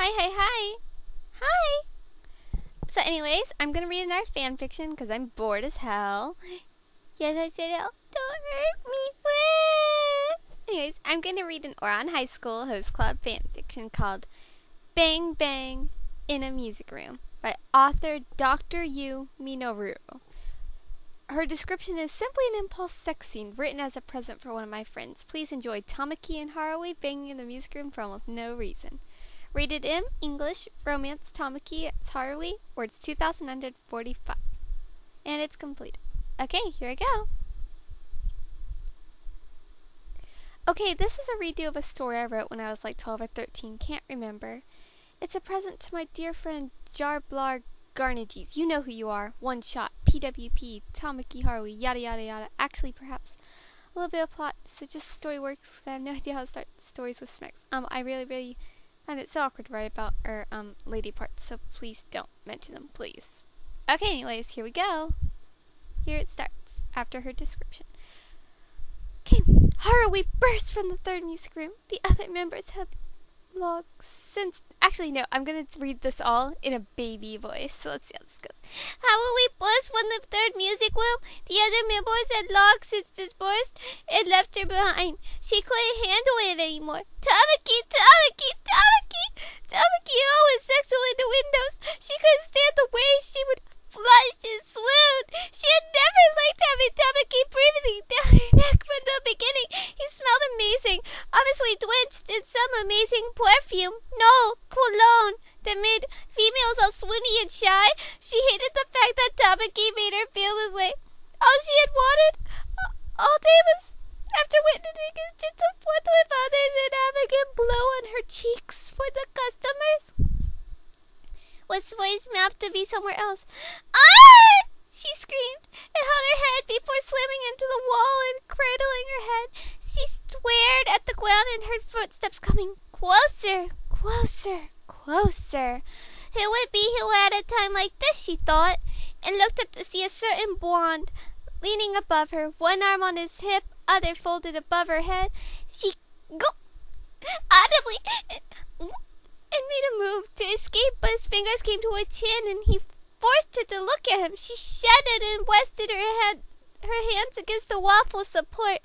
Hi. Hi. So anyways, I'm gonna read another fan fiction because I'm bored as hell. Yes, I said it. Don't hurt me. Anyways, I'm gonna read an Ouran HighSchool Host Club fan fiction called Bang Bang in a Music Room by author Dr. Yu Minoru. Her description is simply an impulse sex scene written as a present for one of my friends. Please enjoy Tamaki and Haruhi banging in the music room for almost no reason. Rated M, English, Romance, Tamaki, it's Haruhi, words 2,945. And it's complete. Okay, here I go. Okay, this is a redo of a story I wrote when I was like 12 or 13, can't remember. It's a present to my dear friend Jarblar Garnages. You know who you are. One shot, PWP, Tamaki, Haruhi, yada yada yada. Actually, perhaps a little bit of plot, so just story works. I have no idea how to start stories with smacks. I really find it so awkward to write about lady parts, so please don't mention them, please. Okay, anyways, here we go. Here it starts, after her description. Okay, Haruhi burst from the third music room. The other members had long since... Actually, no, I'm going to read this all in a baby voice, so let's see how this goes. Haruhi burst from the third music room. The other members had long since dispersed and left her behind. She couldn't handle it anymore. Tamaki always sexual in the windows. She couldn't stand the way she would flush and swoon. She had never liked having Tamaki breathing down her neck from the beginning. He smelled amazing, obviously drenched in some amazing perfume. No, cologne that made females all swoony and shy. She hated the fact that Tamaki made her feel this way. All she had wanted all day was, after witnessing his gentle flirt with others and having him blow on her cheeks for the customers, was for his mouth to be somewhere else. Ah! She screamed and held her head before slamming into the wall and cradling her head. She stared at the ground and heard footsteps coming closer. Who would be who at a time like this, she thought, and looked up to see a certain blonde leaning above her, one arm on his hip, other folded above her head. She audibly and made a move to escape, but his fingers came to her chin and he forced her to look at him. She shuddered and rested her hands against the wall for support.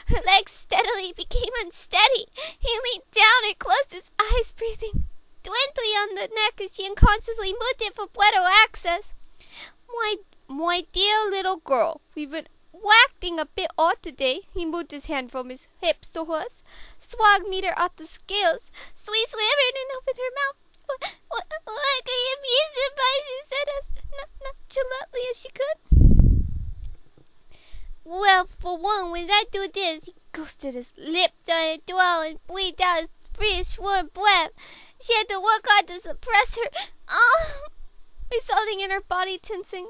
Her legs steadily became unsteady. He leaned down and closed his eyes, breathing dwindly on the neck as she unconsciously moved it for better access. My dear little girl, we've been acting a bit odd today. He moved his hand from his hips to hers, swung meter off the scales. Sweet slammered and opened her mouth. What could you be by? She said as nonchalantly as she could. Well, for one, when I do this, he ghosted his lips on her throat and breathed out his fresh, warm breath. She had to work hard to suppress her, resulting in her body tensing.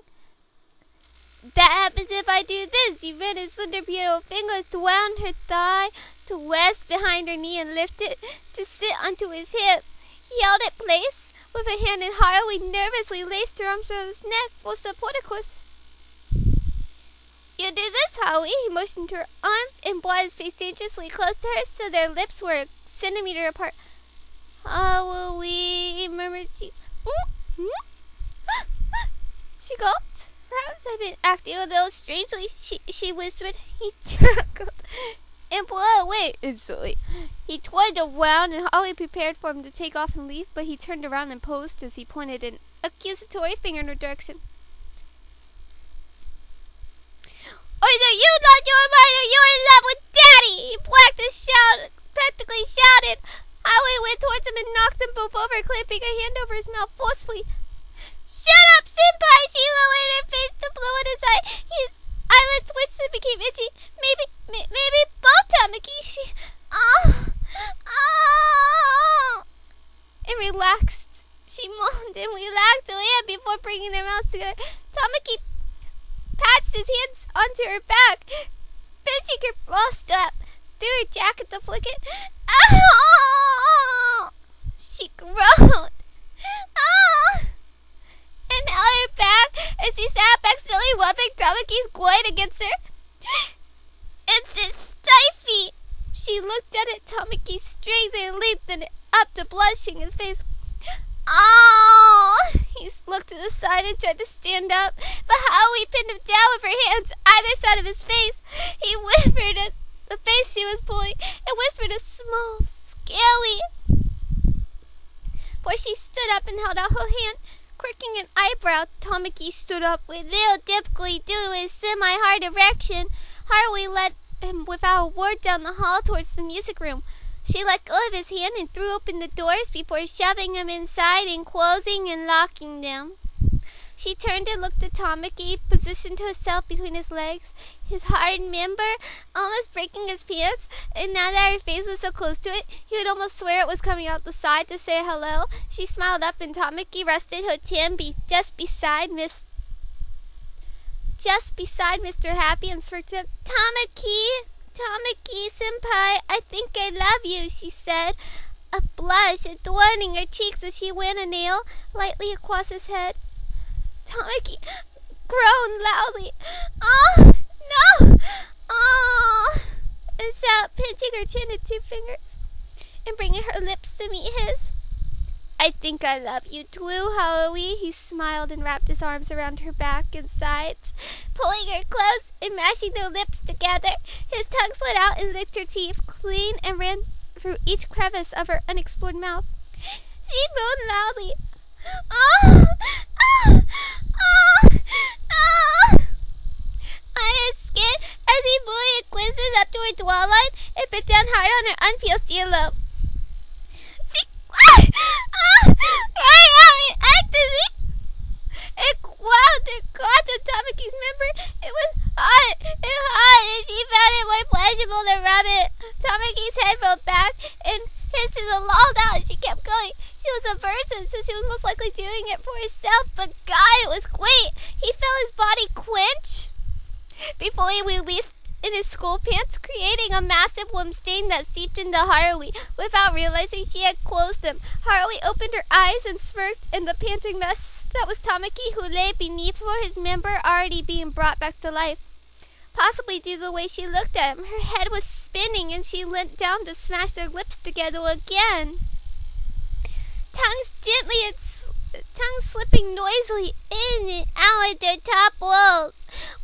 That happens if I do this. He ran his slender beautiful fingers around her thigh to rest behind her knee and lift it to sit onto his hip. He held it place with a hand and Haruhi nervously laced her arms around his neck for support, of course. You do this, Haruhi. He motioned to her arms and brought his face dangerously close to hers so their lips were a centimeter apart. Haruhi, murmured she. She gulped. Perhaps I've been acting a little strangely, she whispered. He chuckled and pulled away instantly. He twirled around and Haruhi prepared for him to take off and leave, but he turned around and posed as he pointed an accusatory finger in her direction. Either you lost your mind or you're in love with Daddy! He practically shouted. Haruhi went towards him and knocked them both over, clamping a hand over his mouth forcefully. Shut up, senpai! She lowered her face to blow in his eye. His eyelids twitched and became itchy. Maybe both Tamaki. And relaxed. She moaned and relaxed her hand before bringing their mouths together. Tamaki patched his hands onto her back, pinching her bra strap through her jacket to flick it. She groaned. And held her back as she sat back, accidentally rubbing Tamaki's groin against her. It's his stify. She looked at it. Tamaki straightened and lengthened it up to blushing his face. Oh! He looked to the side and tried to stand up, but Howie pinned him down with her hands either side of his face. He whispered at the face she was pulling and whispered a small, scaly. For she stood up and held out her hand, quirking an eyebrow. Tamaki stood up with little difficulty due to his semi-hard erection. Harley led him without a word down the hall towards the music room. She let go of his hand and threw open the doors before shoving him inside and closing and locking them. She turned and looked at Tamaki, positioned herself between his legs, his hard member almost breaking his pants, and now that her face was so close to it, he would almost swear it was coming out the side to say hello. She smiled up and Tamaki rested her chin just beside Mr. Happy and smirked up. Tamaki-senpai, I think I love you, she said, a blush adorning her cheeks as she ran a nail lightly across his head. Tamaki groaned loudly. Oh, no! Oh! And sat pinching her chin in 2 fingers and bringing her lips to meet his. I think I love you too, Howie. He smiled and wrapped his arms around her back and sides, pulling her close and mashing their lips together. His tongue slid out and licked her teeth clean and ran through each crevice of her unexplored mouth. She moaned loudly. Oh! Oh! Oh! Oh! On her skin as he bullied quizzes up to her jawline and bit down hard on her unpeeled earlobe. It quelled her crotch on Tamaki's member. It was hot and she found it more pleasurable to rub it. Tamaki's head fell back and his lolled out as she kept going. She was a virgin, so she was most likely doing it for herself, but God, it was great. He felt his body quench before he released in his school pants, creating a massive warm stain that seeped into Harley. Without realizing she had closed them, Harley opened her eyes and smirked in the panting mess that was Tamaki, who lay beneath her, his member already being brought back to life. Possibly due to the way she looked at him, her head was spinning and she leant down to smash their lips together again. Tongues slipping noisily in and out at their top walls,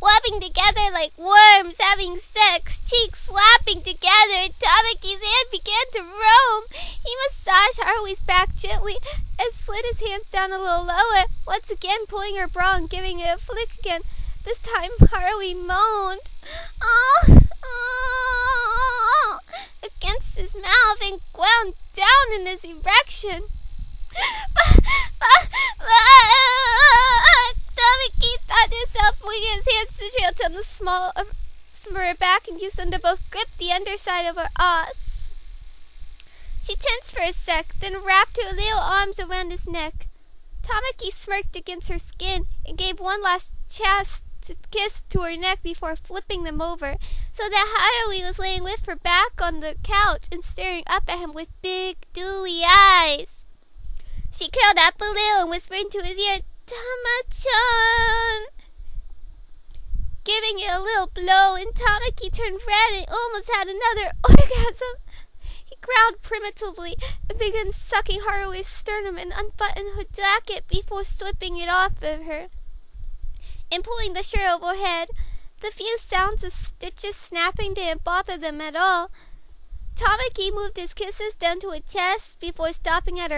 rubbing together like worms having sex, cheeks slapping together, and Tamaki's hand began to roam. He massaged Harley's back gently and slid his hands down a little lower, once again pulling her bra and giving it a flick again. This time Harley moaned, oh, oh, against his mouth and ground down in his erection. Tamaki thought herself moving his hands to trail down the small of her back and used them to both grip the underside of her ass. She tensed for a sec, then wrapped her little arms around his neck. Tamaki smirked against her skin and gave one last kiss to her neck before flipping them over, so that Harley was laying with her back on the couch and staring up at him with big, dewy eyes. She curled up a little and whispered into his ear, Tama-chan, giving it a little blow, and Tamaki turned red and almost had another orgasm. He growled primitively and began sucking Harui's sternum and unbuttoned her jacket before stripping it off of her and pulling the shirt over her head. The few sounds of stitches snapping didn't bother them at all. Tamaki moved his kisses down to her chest before stopping at her